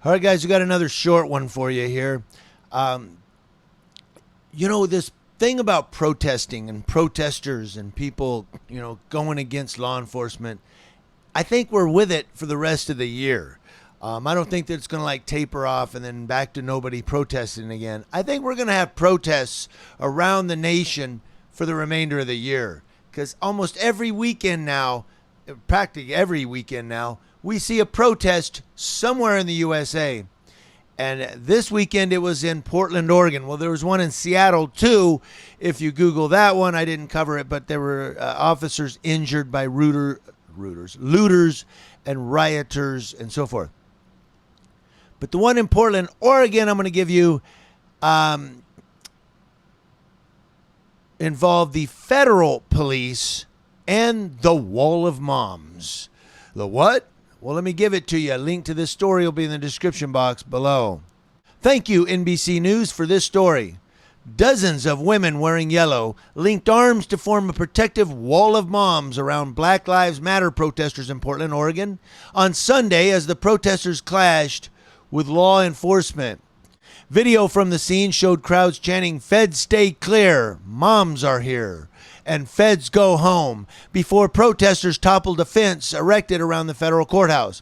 All right, guys, we got another short one for you here. This thing about protesting and protesters and people, going against law enforcement, I think we're with it for the rest of the year. I don't think that it's going to taper off and then back to nobody protesting again. I think we're going to have protests around the nation for the remainder of the year because almost every weekend now, practically every weekend now, we see a protest somewhere in the USA. And this weekend it was in Portland, Oregon. Well, there was one in Seattle too. If you Google that one, I didn't cover it, but there were officers injured by looters and rioters and so forth. But the one in Portland, Oregon, I'm going to give you involved the federal police and the Wall of Moms. The what? Well, let me give it to you. A link to this story will be in the description box below. Thank you, NBC News, for this story. Dozens of women wearing yellow linked arms to form a protective wall of moms around Black Lives Matter protesters in Portland, Oregon, on Sunday as the protesters clashed with law enforcement. Video from the scene showed crowds chanting, "Feds stay clear, moms are here," and "Feds go home," before protesters toppled a fence erected around the federal courthouse.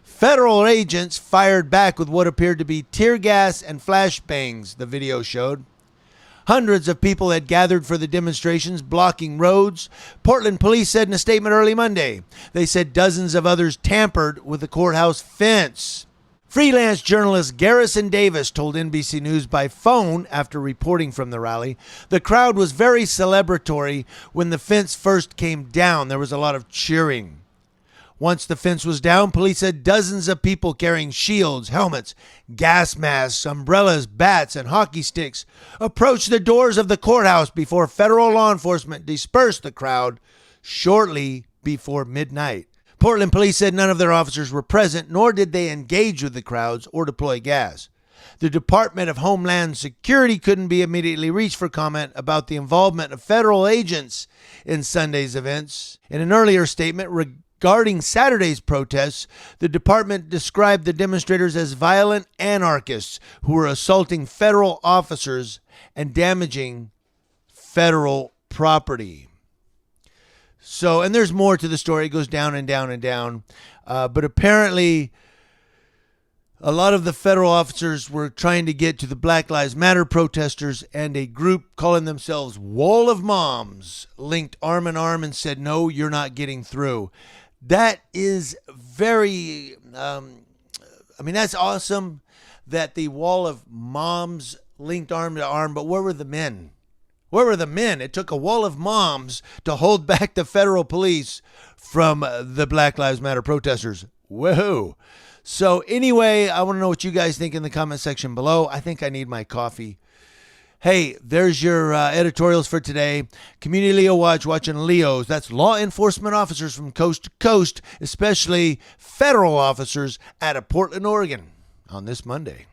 Federal agents fired back with what appeared to be tear gas and flashbangs, the video showed. Hundreds of people had gathered for the demonstrations, blocking roads. Portland police said in a statement early Monday. They said dozens of others tampered with the courthouse fence. Freelance journalist Garrison Davis told NBC News by phone after reporting from the rally, the crowd was very celebratory when the fence first came down. There was a lot of cheering. Once the fence was down, police said dozens of people carrying shields, helmets, gas masks, umbrellas, bats, and hockey sticks approached the doors of the courthouse before federal law enforcement dispersed the crowd shortly before midnight. Portland police said none of their officers were present, nor did they engage with the crowds or deploy gas. The Department of Homeland Security couldn't be immediately reached for comment about the involvement of federal agents in Sunday's events. In an earlier statement regarding Saturday's protests, the department described the demonstrators as violent anarchists who were assaulting federal officers and damaging federal property. So, and there's more to the story. It goes down and down and down. But apparently, a lot of the federal officers were trying to get to the Black Lives Matter protesters, and a group calling themselves Wall of Moms linked arm in arm and said, "No, you're not getting through." That is very, that's awesome that the Wall of Moms linked arm to arm, but where were the men? Where were the men? It took a wall of moms to hold back the federal police from the Black Lives Matter protesters. Whoa. So anyway, I want to know what you guys think in the comment section below. I think I need my coffee. Hey, there's your editorials for today. Community Leo Watch, watching Leos. That's law enforcement officers from coast to coast, especially federal officers out of Portland, Oregon on this Monday.